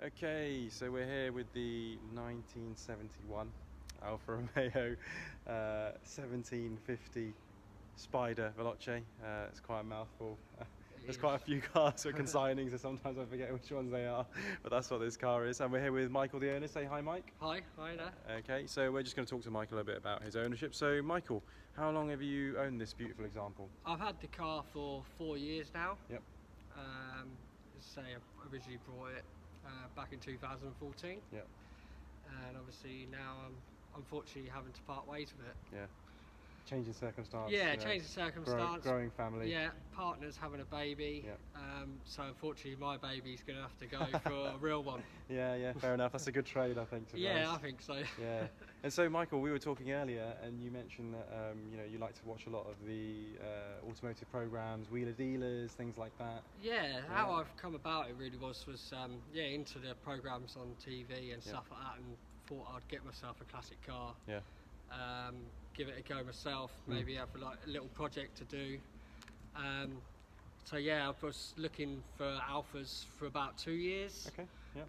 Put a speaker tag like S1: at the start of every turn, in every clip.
S1: Okay, so we're here with the 1971 Alfa Romeo 1750 Spider Veloce. It's quite a mouthful. There's quite a few cars with consignings, so sometimes I forget which ones they are, but that's what this car is. And we're here with Michael, the owner. Say hi, Mike.
S2: Hi there.
S1: Okay, so we're just going to talk to Michael a bit about his ownership. So, Michael, how long have you owned this beautiful example?
S2: I've had the car for 4 years now.
S1: Yep.
S2: Say I originally brought it back in 2014.
S1: Yep.
S2: And obviously now I'm unfortunately having to part ways with it.
S1: Yeah. Changing circumstance.
S2: Yeah, changing circumstance.
S1: Growing family.
S2: Yeah, partner's having a baby.
S1: Yeah.
S2: So unfortunately my baby's going to have to go for a real one.
S1: Yeah, fair enough. That's a good trade, I think.
S2: Yeah, I think so.
S1: Yeah. And so, Michael, we were talking earlier, and you mentioned that you like to watch a lot of the automotive programs, wheeler dealers, things like that.
S2: Yeah, how I've come about it really was into the programs on TV and stuff like that, and thought I'd get myself a classic car.
S1: Yeah.
S2: Give it a go myself, maybe have like a little project to do. So yeah, I was looking for Alfas for about 2 years.
S1: Okay. Yeah.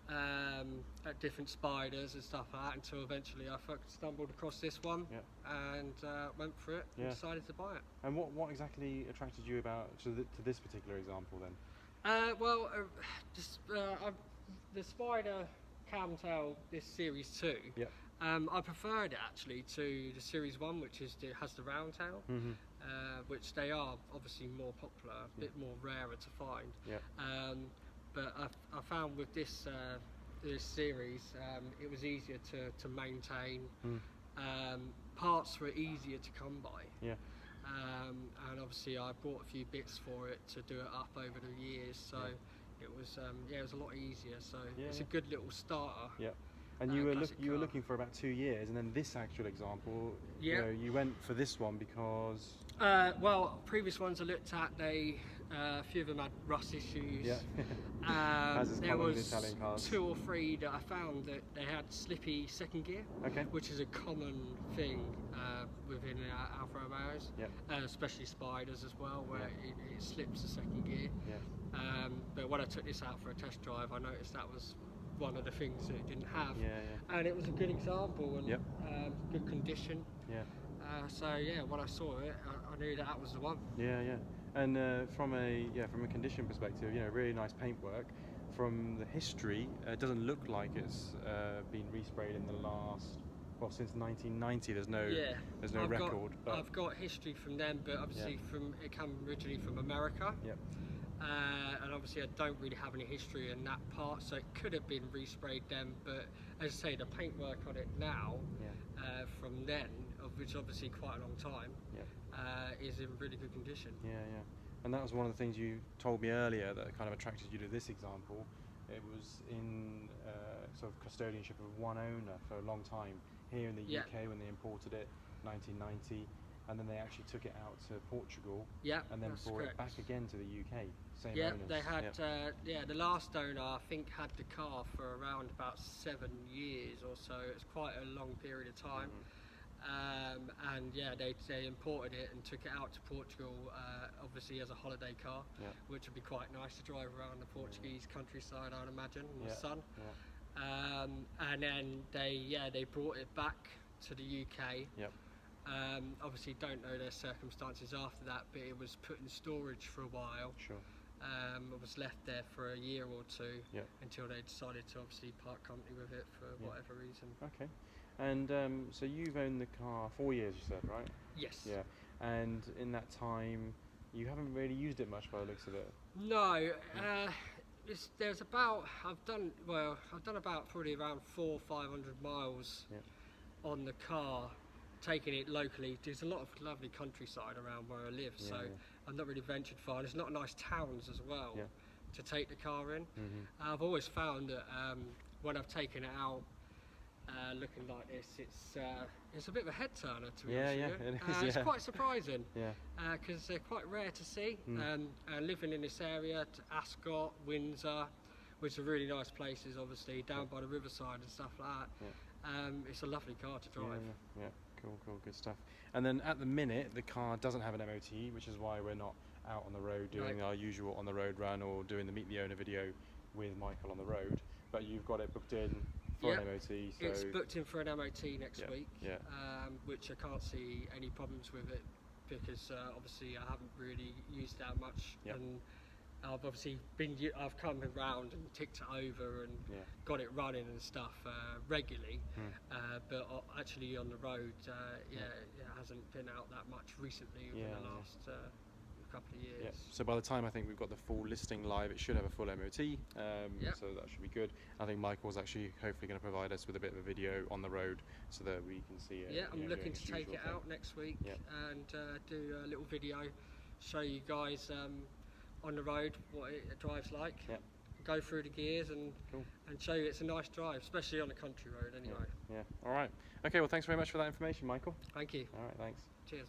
S2: At different Spiders and stuff like that, until eventually I stumbled across this one.
S1: Yeah.
S2: And went for it and decided to buy it.
S1: And what exactly attracted you to this particular example then?
S2: The Spider Camtail, this Series 2.
S1: Yeah.
S2: I preferred it actually to the Series 1, which has the round tail, which they are obviously more popular, a bit more rarer to find.
S1: Yeah.
S2: But I found with this series, it was easier to maintain. Parts were easier to come by.
S1: Yeah.
S2: And obviously I bought a few bits for it to do it up over the years, so it was a lot easier. So it's a good little starter.
S1: Yeah. And you were looking for about 2 years, and then this actual example, you went for this one because.
S2: Previous ones I looked at, a few of them had rust issues.
S1: Yeah.
S2: There was 2 or 3 that I found that they had slippy second gear.
S1: Okay.
S2: Which is a common thing within Alfa Romeos, especially Spiders as well, where it slips the second gear.
S1: Yeah.
S2: But when I took this out for a test drive, I noticed that was one of the things that it didn't have. And it was a good example and good condition. When I saw it, I knew that was the one.
S1: And from a condition perspective, really nice paintwork. From the history, it doesn't look like it's been resprayed in the last, since 1990. There's no record.
S2: I've got history from them, but obviously it came originally from America. And obviously I don't really have any history in that part, so it could have been resprayed then, but as I say, the paintwork on it now from then, which is obviously quite a long time, is in really good condition.
S1: And that was one of the things you told me earlier that kind of attracted you to this example. It was in sort of custodianship of one owner for a long time here in the UK when they imported it, 1990. And then they actually took it out to Portugal, and then brought it back again to the UK. Same owners.
S2: They had the last owner I think had the car for around about 7 years or so. It's quite a long period of time. They imported it and took it out to Portugal, obviously as a holiday car, which would be quite nice to drive around the Portuguese countryside, I'd imagine, in the sun. And then they brought it back to the UK. Obviously don't know their circumstances after that, but it was put in storage for a while.
S1: Sure.
S2: It was left there for a year or 2 until they decided to obviously part company with it for whatever reason.
S1: Okay. And so you've owned the car 4 years, you said, right?
S2: Yes.
S1: Yeah. And in that time, you haven't really used it much by the looks of it.
S2: No. I've done about probably around 400 or 500 miles on the car, taking it locally. There's a lot of lovely countryside around where I live, so I've not really ventured far. There's not nice towns as well to take the car in. I've always found that when I've taken it out looking like this, it's a bit of a head turner, to be honest with you. It's quite surprising because they're quite rare to see. Living in this area, Ascot, Windsor, which are really nice places, obviously down by the riverside and stuff like that. It's a lovely car to drive.
S1: Cool, good stuff. And then at the minute, the car doesn't have an MOT, which is why we're not out on the road doing our usual on the road run or doing the Meet the Owner video with Michael on the road. but you've got it booked in for an MOT. So
S2: it's booked in for an MOT next week,
S1: yeah.
S2: Which I can't see any problems with it, because obviously I haven't really used it that much, and I've obviously I've come around and ticked it over and got it running and stuff regularly, but actually on the road, it hasn't been out that much recently in the last couple of years.
S1: Yeah. So by the time I think we've got the full listing live, it should have a full MOT, so that should be good. I think Michael's actually hopefully going to provide us with a bit of a video on the road so that we can see it.
S2: Yeah, I'm looking to take it out next week and do a little video, show you guys on the road what it drives like, go through the gears and show you it's a nice drive, especially on a country road anyway.
S1: Yeah. All right. Okay, well thanks very much for that information, Michael.
S2: Thank you.
S1: All right, thanks.
S2: Cheers.